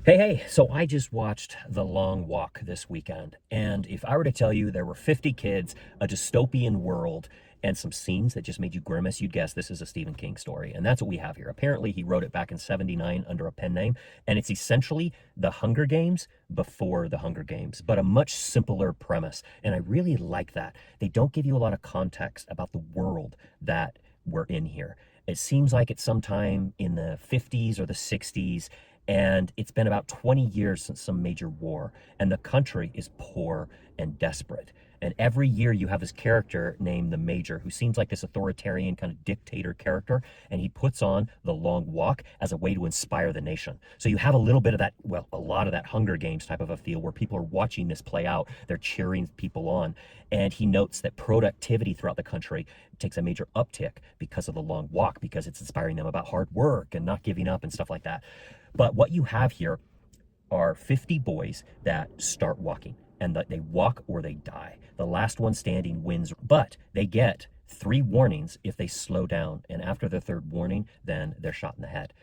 Hey, so I just watched The Long Walk this weekend, and if I were to tell you there were 50 kids, a dystopian world, and some scenes that just made you grimace, you'd guess this is a Stephen King story. And that's what we have here. Apparently, he wrote it back in 79 under a pen name, and it's essentially The Hunger Games before The Hunger Games, but a much simpler premise. And I really like that. They don't give you a lot of context about the world that we're in here. It seems like it's sometime in the 50s or the 60s, and it's been about 20 years since some major war, and the country is poor and desperate. And every year you have this character named the Major who seems like this authoritarian kind of dictator character, and he puts on the Long Walk as a way to inspire the nation. So you have a little bit of that, well, a lot of that Hunger Games type of a feel where people are watching this play out. They're cheering people on. And he notes that productivity throughout the country takes a major uptick because of the Long Walk, because it's inspiring them about hard work and not giving up and stuff like that. But what you have here are 50 boys that start walking, and that they walk or they die. The last one standing wins, but they get 3 warnings if they slow down. And after the third warning, then they're shot in the head.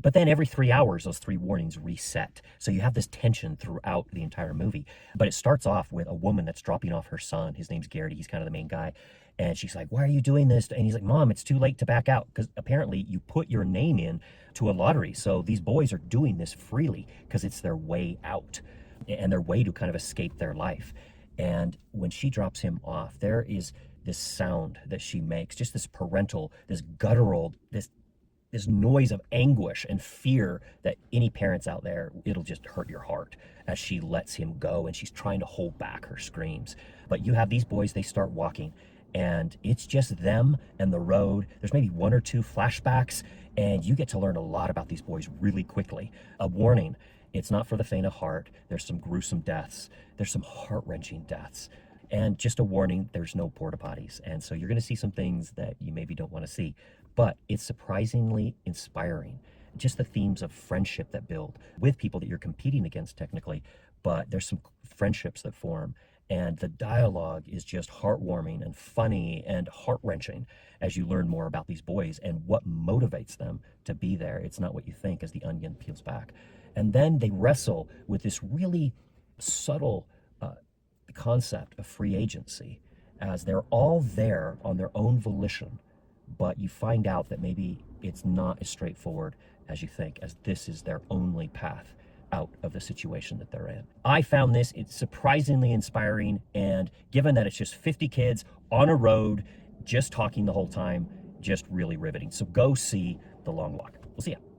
But then every 3 hours, those 3 warnings reset. So you have this tension throughout the entire movie. But it starts off with a woman that's dropping off her son. His name's Garrity. He's kind of the main guy. And she's like, "Why are you doing this?" And he's like, "Mom, it's too late to back out." Because apparently you put your name in to a lottery. So these boys are doing this freely because it's their way out and their way to kind of escape their life. And when she drops him off, there is this sound that she makes, just this parental, this guttural, this noise of anguish and fear that any parents out there, it'll just hurt your heart as she lets him go and she's trying to hold back her screams. But you have these boys, they start walking, and it's just them and the road. There's maybe 1 or 2 flashbacks, and you get to learn a lot about these boys really quickly. A warning: it's not for the faint of heart. There's some gruesome deaths. There's some heart-wrenching deaths. And just a warning, there's no porta potties. And so you're going to see some things that you maybe don't want to see. But it's surprisingly inspiring. Just the themes of friendship that build with people that you're competing against technically, but there's some friendships that form. And the dialogue is just heartwarming and funny and heart-wrenching as you learn more about these boys and what motivates them to be there. It's not what you think as the onion peels back. And then they wrestle with this really subtle concept of free agency, as they're all there on their own volition, but you find out that maybe it's not as straightforward as you think, as this is their only path out of the situation that they're in. I found it's surprisingly inspiring, and given that it's just 50 kids on a road just talking the whole time, just really riveting. So go see The Long Walk. We'll see ya.